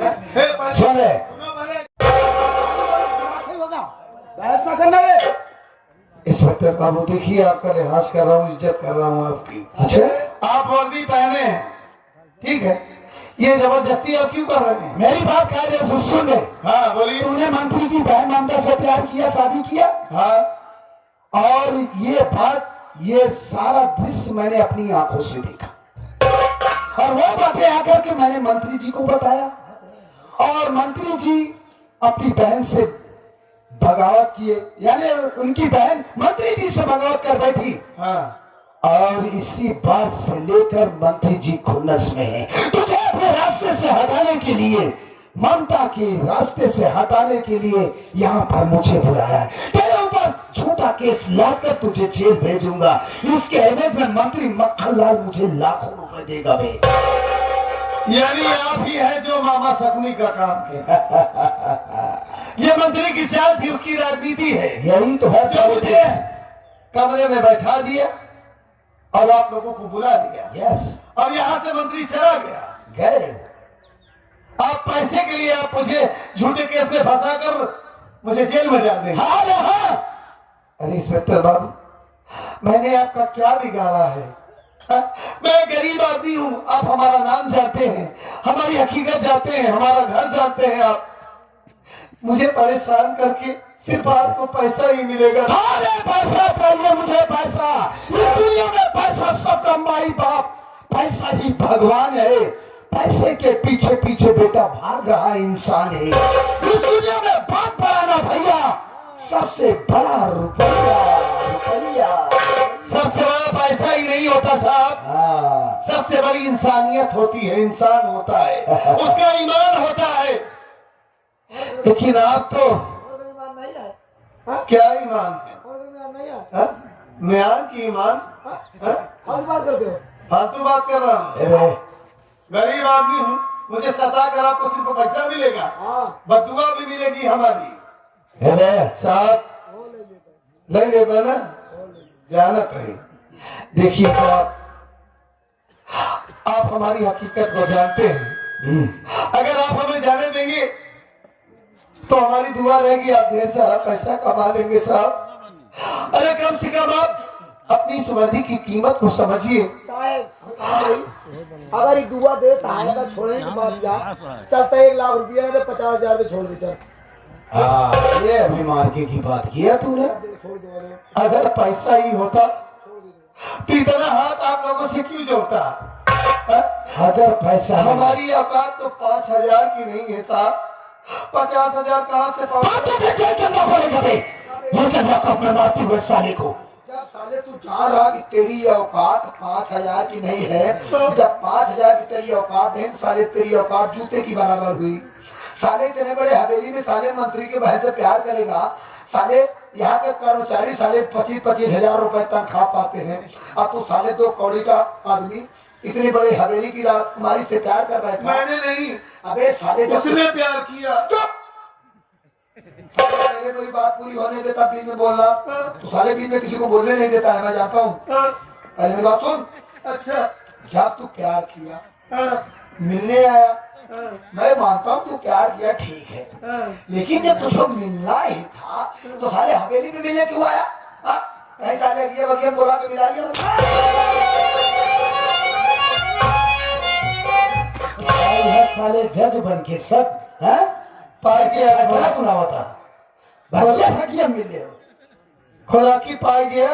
सुने बहस ना करना रे। इंस्पेक्टर बाबू देखिए, आपका लिहाज कर रहा हूँ, इज्जत कर रहा हूँ आपकी। अच्छा, आप वर्दी पहने हैं, ठीक है, ये जबरदस्ती आप क्यों कर रहे हैं? मेरी बात कायदे से सुन ले। हाँ बोलिए। तूने मंत्री की बहन ममता से प्यार किया, शादी किया। हाँ, और ये सारा दृश्य मैंने अपनी आंखों से देखा, और वो बातें आकर के मैंने मंत्री जी को बताया, और मंत्री जी अपनी बहन से बगावत किए, यानी उनकी बहन मंत्री जी से बगावत कर बैठी। हाँ, और इसी बात से लेकर मंत्री जी खुन्नस में है। तुझे अपने रास्ते से हटाने के लिए, ममता के रास्ते से हटाने के लिए यहाँ पर मुझे बुलाया है। तेरे ऊपर झूठा केस लाकर तुझे जेल भेजूंगा। इसके एवज में मंत्री मक्खनलाल मुझे लाखों रुपए देगा बे। यानी आप ही है जो मामा सकनी का काम किया। ये मंत्री की चाल थी, उसकी राजनीति है। यही तो है जो मुझे कमरे में बैठा दिया और आप लोगों को बुला दिया। यस, और यहाँ से मंत्री चला गया। गए आप पैसे के लिए आप मुझे झूठे केस में फंसा कर मुझे जेल में डाल देंगे। हाँ रे हाँ। अरे इंस्पेक्टर बाबू, मैंने आपका क्या बिगाड़ा है? मैं गरीब आदमी हूँ, आप हमारा नाम जानते हैं, हमारी हकीकत जानते हैं, हमारा घर जानते हैं। आप मुझे परेशान करके सिर्फ आपको पैसा ही मिलेगा। अरे पैसा चाहिए मुझे, पैसा। इस दुनिया में पैसा सबका माई बाप, पैसा ही भगवान है। पैसे के पीछे पीछे बेटा भाग रहा इंसान है। इस दुनिया में बाप बड़ा ना भैया, सबसे बड़ा रुपया। सबसे बड़ा पैसा ही नहीं होता साहब, सबसे बड़ी इंसानियत होती है, इंसान होता है, उसका ईमान होता है। लेकिन आप तो क्या ईमान है? म्यान की ईमान? फालतू बात कर रहा हूँ। गरीब आदमी हूँ, मुझे सता कर आपको सिर्फ पैसा मिलेगा, बदुआ भी मिलेगी हमारी। साहब लेंगे ना, जानत है। देखिए साहब, आप हमारी हकीकत को जानते हैं। अगर आप हमें जाने देंगे तो हमारी दुआ रहेगी, आप ढेर सारा पैसा कमा लेंगे साहब। अरे कम से कम आप अपनी इस वर्दी की कीमत को समझिए। अगर एक दुआ दे तो छोड़ने की बात जा चलता 1 लाख रुपया ना, 50,000 पे छोड़ दे। ये अभी मार्के की बात किया तूने। अगर पैसा ही होता तो इतना हाथ आप लोगों से क्यों जोड़ता? अगर पैसा हमारी औकात तो 5,000 की नहीं है साहब, 50,000 कहाँ से पाओ? चंदा पड़ेगा बे, ये चंदा को अपने मारती हुए साले को। जब साले तू जान रहा कि तेरी औकात 5,000 की नहीं है, जब 5,000 की तेरी औकात है, साले तेरी औकात जूते की बराबर हुई। साले इतने बड़े हवेली में साले मंत्री के बहन से प्यार करेगा। साले यहाँ के कर्मचारी साले 25-25 हजार रुपए तनख्वाह पाते हैं, अब तू साले 2 कौड़ी का आदमी इतनी बड़ी हवेली की राजकुमारी से प्यार कर बैठा। मैंने नहीं, अबे साले उसने प्यार किया। पहले कोई बात पूरी होने देता, बीच में बोलना तो साले बीच में किसी को बोलने नहीं देता है, मैं जानता हूँ। पहले मेरी बात सुन। अच्छा, जब तू प्यार किया, मिलने आया, मैं मानता हूँ तू प्यार किया, ठीक है, लेकिन जब तुझको मिलना ही था तो साले हवेली में मिलने क्यों आया? कहीं साले ये वकील बोला के मिला लिया। साले जज बन के सब फैसला सुना होता। मिले खुराकी पाई गया।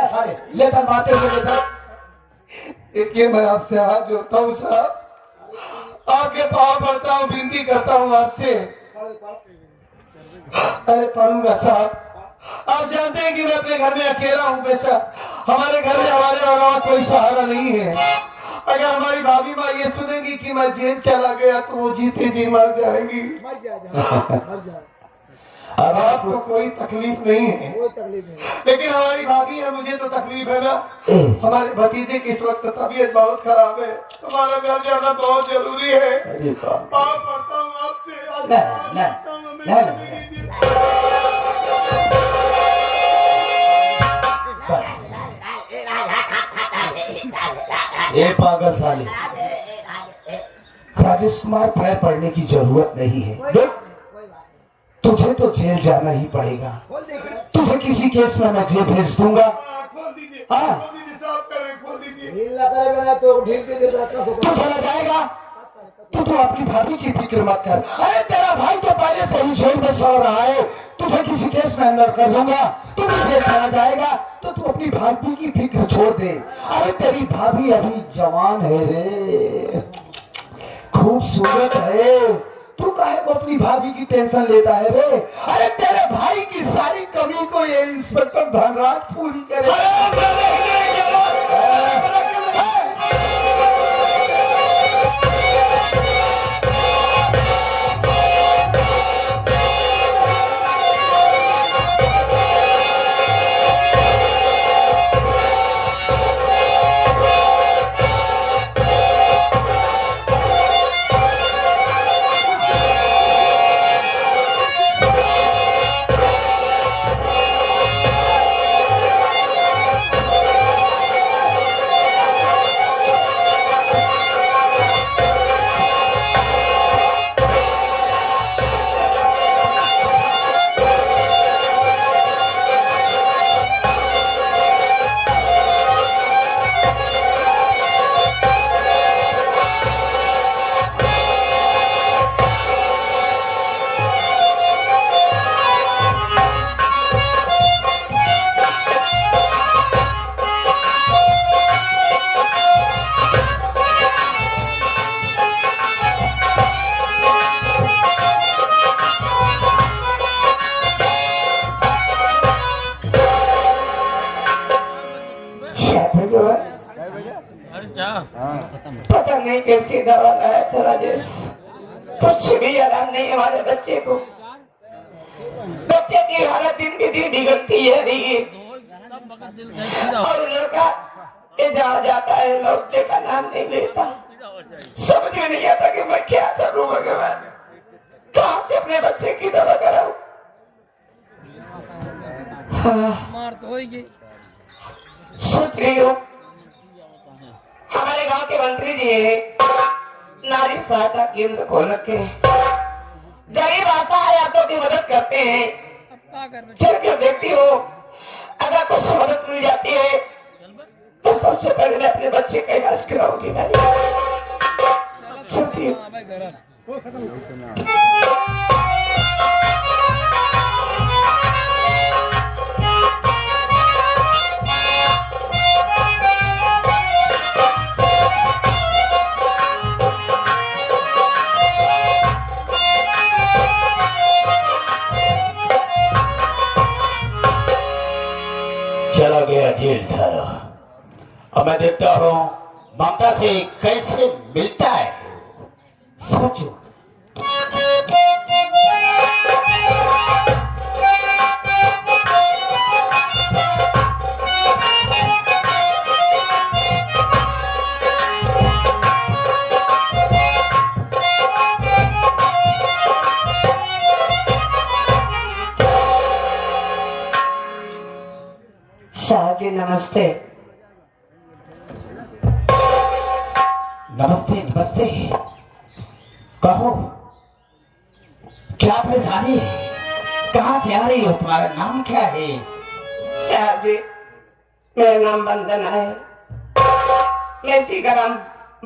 साले ले चल, मारते हुए ले चल। देखिए, मैं आपसे हाथ जोड़ता हूँ साहब, आपके पाँव पड़ता हूँ, विनती करता हूँ आपसे। अरे पढ़ूंगा साहब, आप जानते हैं कि मैं अपने घर में अकेला हूँ। पैसा हमारे घर में हमारे अलावा कोई सहारा नहीं है। अगर हमारी भाभी माँ ये सुनेंगी कि मैं जेल चला गया तो वो जीते जी मर जाएंगी। अब आपको कोई तकलीफ नहीं है, लेकिन हमारी भाभी है, मुझे तो तकलीफ है ना। हमारे भतीजे की इस वक्त तबीयत बहुत खराब है, हमारा घर जाना बहुत जरूरी है। पाँव पड़ता हूँ आपसे, ये पागल साले, राजेश कुमार पैर पड़ने की जरूरत नहीं है। कोई देख, बात नहीं, कोई बात तुझे तो जेल जाना ही पड़ेगा। नहीं। खोल देखिए। तुझे किसी केस में मैं जेल भेज दूंगा। खोल दीजिए, हाँ। खोल दीजिए साहब, करें, खोल दीजिए। ढील ना करे बिना तो ढील के दे रखा सो। तू चला जाएगा। तू अपनी भाभी की फिक्र मत कर। अरे तेरा भाई तो पहले से ही जेल में सो रहा है। तुझे किसी केस में अंदर कर दूंगा। तू भी जेल चला जाएगा तो तू अपनी भाभी की फिक्र छोड़ दे। अरे तेरी भाभी अभी जवान है रे, खूबसूरत है। तू काहे को अपनी भाभी की टेंशन लेता है रे? अरे तेरे भाई की सारी कमी को ये इंस्पेक्टर धनराज पूरी करे। पता नहीं कैसी दवा लाया था राजेश, कुछ भी आराम नहीं हमारे बच्चे को। बच्चे की हालत दिन के दिन बिगड़ती है रही, और लड़का ये जहाँ जाता है लौटने का नाम नहीं लेता। समझ में नहीं आता कि मैं क्या करूं भगवान, कहाँ से अपने बच्चे की दवा कराऊं। मार तो होगी। सोच रही हूँ हमारे गांव के मंत्री जी है, नारी सहायता केंद्र खोल रखे हैं, गरीब असहायों की मदद करते हैं। चल के देखती हूँ अगर कुछ मदद मिल जाती है तो सबसे पहले मैं अपने बच्चे का इलाज कराऊंगी। मैं चलती हूँ। चला गया जेल सारा। अब मैं देखता हूँ ममता से कैसे मिलता है। सोचो शाह जी नमस्ते। नमस्ते नमस्ते। कहो क्या परेशानी है, कहाँ से आ रही हो, तुम्हारा नाम क्या है? शाह जी मेरा नाम बंदना है, मैं सीगाराम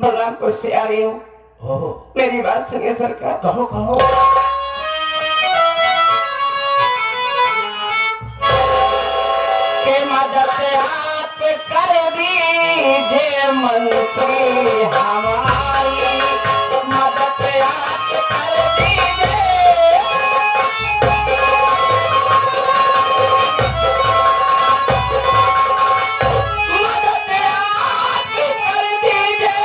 बलरामपुर से आ रही हूँ। ओह, मेरी बात सुनिए सरकार। कहो कहो। के मदद आप कर दीजिए मंत्री हमारी, मदद आप कर दीजिए। मदद आप कर दीजिए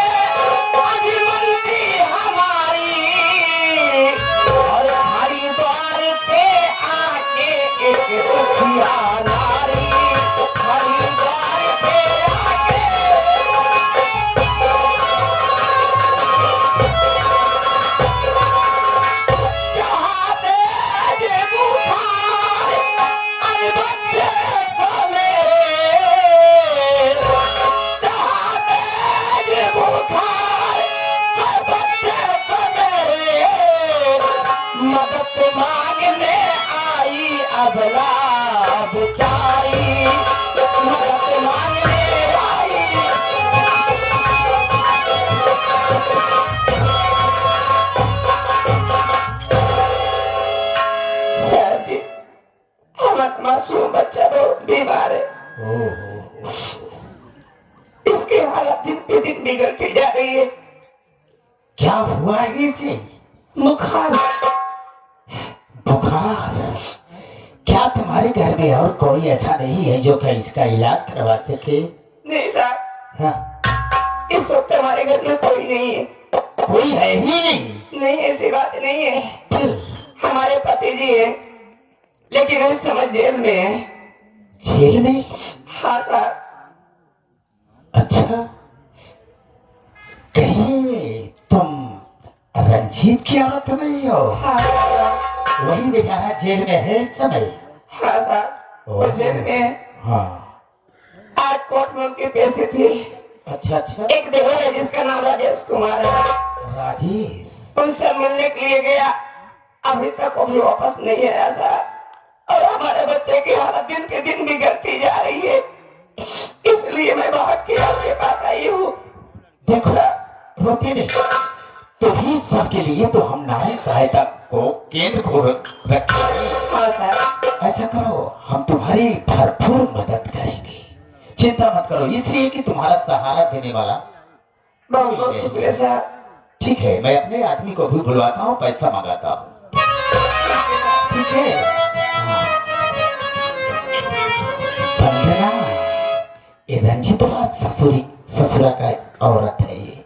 आज मंत्री हमारी, और हरिद्वार पे आके एक दुखिया नारी, हरिद्वार पे आके अबला बेचारी मदद मांगने आई। साहब जी, हमारा मासूम बच्चा बहुत बीमार है। इसकी हालत दिन पे दिन बिगड़ती जा रही है। क्या हुआ है इसे? बुखार। बुखार? क्या तुम्हारे घर में और कोई ऐसा नहीं है जो कि इसका इलाज करवा सके? नहीं साहब, हाँ, इस वक्त हमारे घर में कोई नहीं है। कोई है ही नहीं? नहीं, ऐसी बात नहीं है। फिर हमारे पति जी है, लेकिन इस समय जेल में है। जेल में? हाँ साहब। अच्छा, कहीं तुम रंजीत की औरत नहीं हो? हाँ साहब। वही बेचारा जेल में है इस समय? हाँ साहब, वो जेल में है। हाँ। आज कोर्ट में उनके पैसे थे। अच्छा अच्छा। एक देवर है जिसका नाम राजेश कुमार है। राजेश? उनसे मिलने के लिए गया, अभी तक वो भी वापस नहीं आया साहब। और हमारे बच्चे की हालत दिन पे दिन बिगड़ती जा रही है, इसलिए मैं भाग के आपके पास आई हूँ। देखो, रोते नहीं। तुम्ही सबके लिए तो हम नारी सहायता को केंद्र को रखेंगे। हाँ साहब। ऐसा करो, हम तुम्हारी भरपूर मदद करेंगे, चिंता मत करो, इसलिए कि तुम्हारा सहारा देने वाला। बहुत बहुत शुक्रिया साहब। ठीक है, मैं अपने आदमी को भी बुलवाता हूँ, पैसा मंगाता हूँ। ठीक है? हाँ। वंदना, ये रंजित ससुरा का औरत है ये।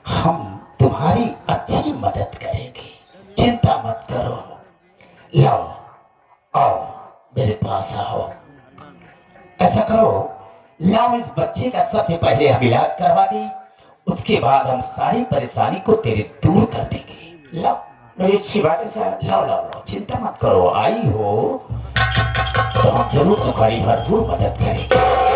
हम तुम्हारी अच्छी मदद करेंगे, चिंता मत करो। लाओ, आओ मेरे पास आओ। ऐसा करो, लाओ इस बच्चे का सबसे पहले हम इलाज करवा दें, उसके बाद हम सारी परेशानी को तेरे दूर कर देंगे। लाओ। बड़ी अच्छी बात है साहब। लाओ लाओ लाओ, चिंता मत करो, आई हो तो हम जरूर तुम्हारी भरपूर मदद करेंगे।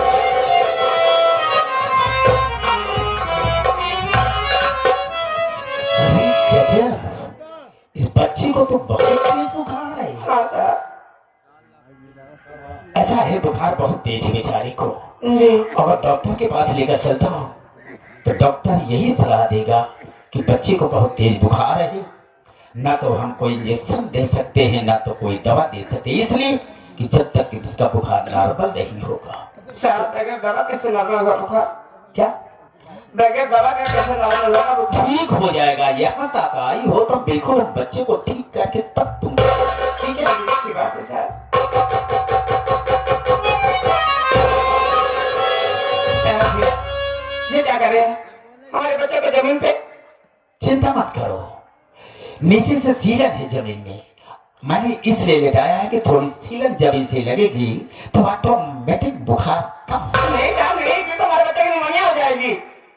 इस बच्ची को तो बहुत तेज बुखार है। हाँ साहब। ऐसा है, बुखार बहुत तेज है बेचारी को। जी। अगर डॉक्टर के पास लेकर चलता हूँ तो डॉक्टर यही सलाह देगा कि बच्चे को बहुत तेज बुखार है, ना तो हम कोई इंजेक्शन दे सकते हैं ना तो कोई दवा दे सकते हैं, इसलिए कि जब तक इसका बुखार नॉर्मल नहीं होगा। साहब, बगैर दवा कैसे नॉर्मल होगा बुखार? क्या? बगैर दवा का कैसे नॉर्मल होगा बुखार? ठीक हो जाएगा, यहाँ तक आई हो तो बिल्कुल बच्चे को ठीक करके तब तुम। ठीक है, बड़ी अच्छी बात है साहब। साहब ये क्या कर रहे हैं हमारे बच्चे को जमीन पे? चिंता मत करो, नीचे से सीलन है जमीन में, मैंने इसलिए लेटाया है कि थोड़ी सीलन जमीन से लगेगी तो ऑटोमेटिक बुखार कम। नहीं साहब नहीं, फिर तो हमारे बच्चे की निमोनिया हो जाएगी।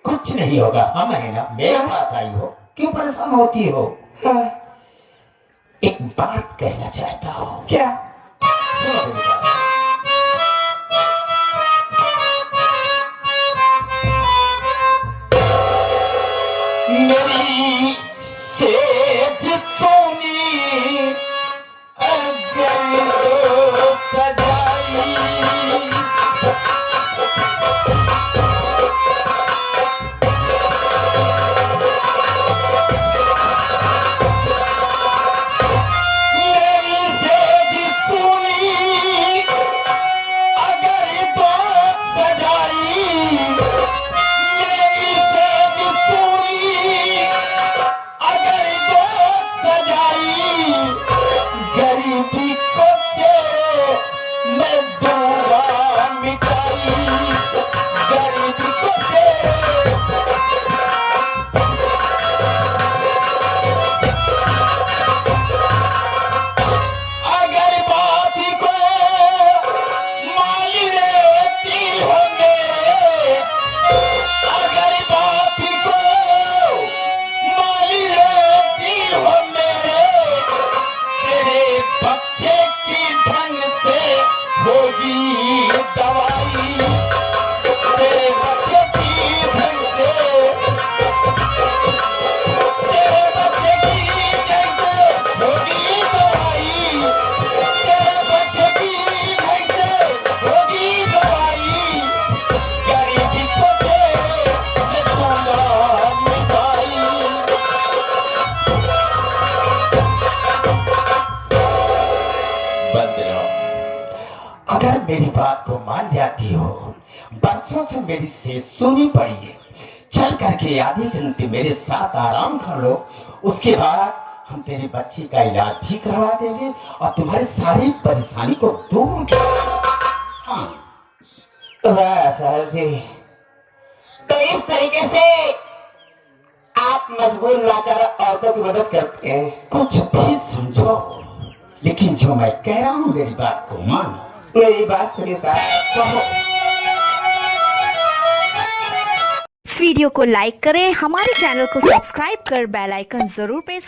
कुछ नहीं होगा, हम है ना, मेरे पास आई हो, क्यों परेशान होती हो? हाँ। एक बात कहना चाहता हूँ। क्या? सुनो मेरी बात। मेरी सेज सोनी अगर सजाई, मेरी सेज सोनी अगर तो सजाई, मेरी सेज सोनी अगर तो सजाई। मेरी बात को मान जाती हो। बरसों से मेरी सेज सुनी पड़ी है, चल करके आधे घंटे मेरे साथ आराम कर लो, उसके बाद हम तेरी बच्ची का इलाज भी करवा देंगे और तुम्हारी सारी परेशानी को दूर हाँ। वाह साहब जी, तो इस तरीके से आप मजबूर लाचार औरतों की मदद करते हैं। कुछ भी समझो, लेकिन जो मैं कह रहा हूँ मेरी बात को मानो। मेरी बात सुनिए साहब। कहो। इस वीडियो को लाइक करें, हमारे चैनल को सब्सक्राइब कर बेल आइकन जरूर प्रेस